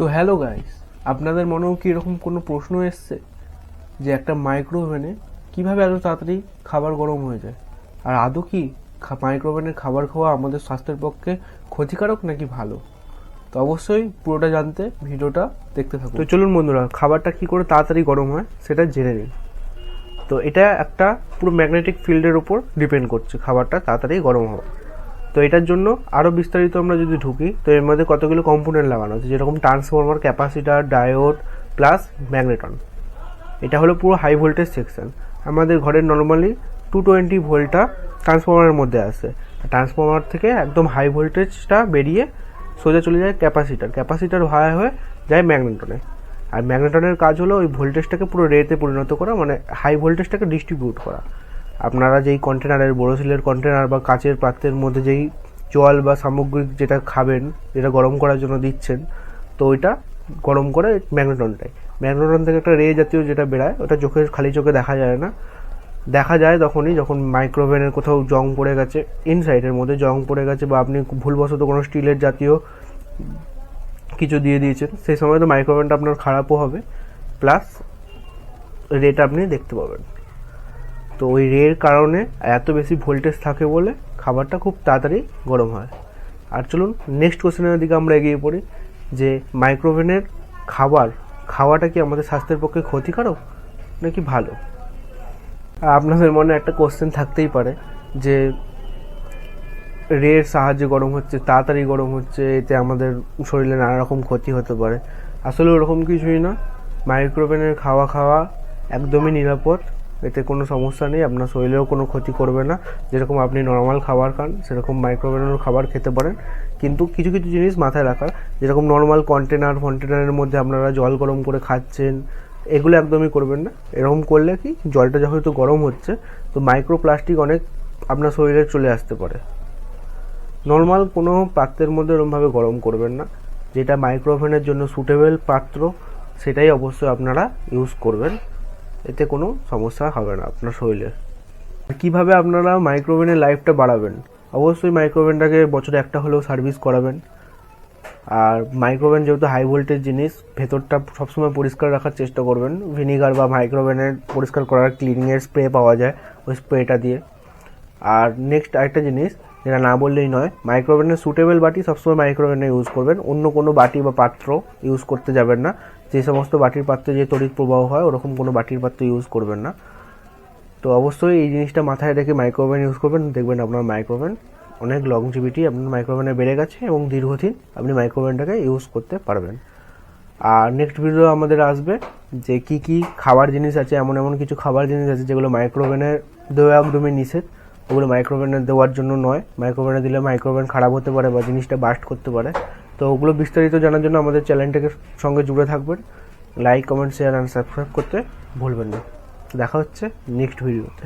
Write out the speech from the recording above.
তো hello guys, আপনাদের মনেও কি এরকম কোনো প্রশ্ন এসছে যে একটা মাইক্রোওভেনে কিভাবে এত তাড়াতাড়ি খাবার গরম হয়ে যায়, আর আদৌ কি মাইক্রোওভেনের খাবার খাওয়া আমাদের স্বাস্থ্যের পক্ষে ক্ষতিকারক নাকি ভালো? তো অবশ্যই পুরোটা জানতে ভিডিওটা দেখতে থাকুন। তো চলুন বন্ধুরা, খাবারটা কি করে তাড়াতাড়ি গরম হয় সেটা জেনে নিন। তো এটা একটা পুরো ম্যাগনেটিক ফিল্ডের উপর ডিপেন্ড করছে খাবারটা তাড়াতাড়ি গরম হওয়া। তো এটার জন্য আরও বিস্তারিত আমরা যদি ঢুকি, তো এর মধ্যে কতগুলো কম্পোনেন্ট লাগানো আছে, যেরকম transformer, capacitor, diode plus magneton. এটা হলো পুরো হাই ভোল্টেজ সেকশন। আমাদের ঘরের নর্মালি 220 ভোল্টটা ট্রান্সফরমারের মধ্যে আসে। ট্রান্সফরমার থেকে একদম হাই ভোল্টেজটা বেরিয়ে সোজা চলে যায় ক্যাপাসিটার হয়ে যায় ম্যাগনেটনে। আর ম্যাগনেটনের কাজ হলো ওই ভোল্টেজটাকে পুরো রেতে পরিণত করা, মানে হাই ভোল্টেজটাকে ডিস্ট্রিবিউট করা। আপনারা যেই কন্টেনারের, বোরোসিলের কন্টেনার বা কাচের পাত্রের মধ্যে যেই জল বা সামগ্রিক যেটা খাবেন, যেটা গরম করার জন্য দিচ্ছেন, তো ওইটা গরম করে ম্যাগনেটন থেকে একটা রে জাতীয় যেটা বেরায়, ওটা খালি চোখে দেখা যায় না। দেখা যায় তখনই যখন মাইক্রোওভেনের কোথাও জং পড়ে গেছে, ইনসাইডের মধ্যে জং পড়ে গেছে, বা আপনি ভুলবশত কোনো স্টিলের জাতীয় কিছু দিয়ে দিয়েছেন, সেই সময় তো মাইক্রোওভেনটা আপনার খারাপও হবে, প্লাস রেটা আপনি দেখতে পাবেন। তো ওই রের কারণে এত বেশি ভোল্টেজ থাকে বলে খাবারটা খুব তাড়াতাড়ি গরম হয়। আর চলুন নেক্সট কোশ্চেনের দিকে আমরা এগিয়ে পড়ি, যে মাইক্রোওভেনের খাওয়াটা কি আমাদের স্বাস্থ্যের পক্ষে ক্ষতিকারক নাকি ভালো? আপনাদের মনে একটা কোশ্চেন থাকতেই পারে যে রের সাহায্যে গরম হচ্ছে, তাড়াতাড়ি গরম হচ্ছে, এতে আমাদের শরীরে নানা রকম ক্ষতি হতে পারে। আসলে ওরকম কিছুই না। মাইক্রোওভেনের খাওয়া একদমই নিরাপদ, এতে কোনো সমস্যা নেই, আপনার শরীরেও কোনো ক্ষতি করবে না। যেরকম আপনি নর্মাল খাবার খান সেরকম মাইক্রোওভেনের খাবার খেতে পারেন, কিন্তু কিছু কিছু জিনিস মাথায় রাখার, যেরকম নর্মাল কন্টেনারের মধ্যে আপনারা জল গরম করে খাচ্ছেন, এগুলো একদমই করবেন না। এরকম করলে কি, জলটা যেহেতু গরম হচ্ছে, তো মাইক্রোপ্লাস্টিক অনেক আপনার শরীরে চলে আসতে পারে। নর্মাল কোনো পাত্রের মধ্যে এরকমভাবে গরম করবেন না। যেটা মাইক্রোওভেনের জন্য সুটেবল পাত্র সেটাই অবশ্যই আপনারা ইউজ করবেন, এতে কোনো সমস্যা হবে না আপনার শরীরে। কিভাবে আপনারা মাইক্রোওভেনের লাইফটা বাড়াবেন? অবশ্যই মাইক্রোওভেনটাকে বছরে একটা হলেও সার্ভিস করাবেন। আর মাইক্রোওভেন যেহেতু হাই ভোল্টেজ জিনিস, ভেতরটা সবসময় পরিষ্কার রাখার চেষ্টা করবেন। ভিনিগার বা মাইক্রোওভেনের পরিষ্কার করার ক্লিনিংয়ের স্প্রে পাওয়া যায়, ওই স্প্রেটা দিয়ে। আর নেক্সট আরেকটা জিনিস যেটা না বললেই নয়, মাইক্রোওভেনের সুটেবল বাটি সবসময় মাইক্রোওভেনে ইউজ করবেন, অন্য কোনো বাটি বা পাত্র ইউজ করতে যাবেন না। যে সমস্ত বাটির পাত্রে যে তড়িৎ প্রবাহ হয়, ওরকম কোনো বাটির পাত্র ইউজ করবেন না। তো অবশ্যই এই জিনিসটা মাথায় রেখে মাইক্রোওভেন ইউজ করবেন, দেখবেন আপনার মাইক্রোওভেন অনেক লংজিভিটি আপনার মাইক্রোওভেনে বেড়ে গেছে এবং দীর্ঘদিন আপনি মাইক্রোওভেনটাকে ইউজ করতে পারবেন। আর নেক্সট ভিডিও আমাদের আসবে যে কি কি খাবার জিনিস আছে, এমন কিছু খাবার জিনিস আছে যেগুলো মাইক্রোওভেনে দেওয়া একদমই নিষেধ। ওগুলো মাইক্রোওভেনে দেওয়ার জন্য নয়, মাইক্রোওভেনে দিলে মাইক্রোওভেন খারাপ হতে পারে বা জিনিসটা বাস্ট করতে পারে। তো ওগুলো বিস্তারিত জানার জন্য আমাদের চ্যানেলটাকে সঙ্গে জুড়ে থাকবেন। Like, comment, share and subscribe করতে ভুলবেন না। দেখা হচ্ছে নেক্সট ভিডিওতে।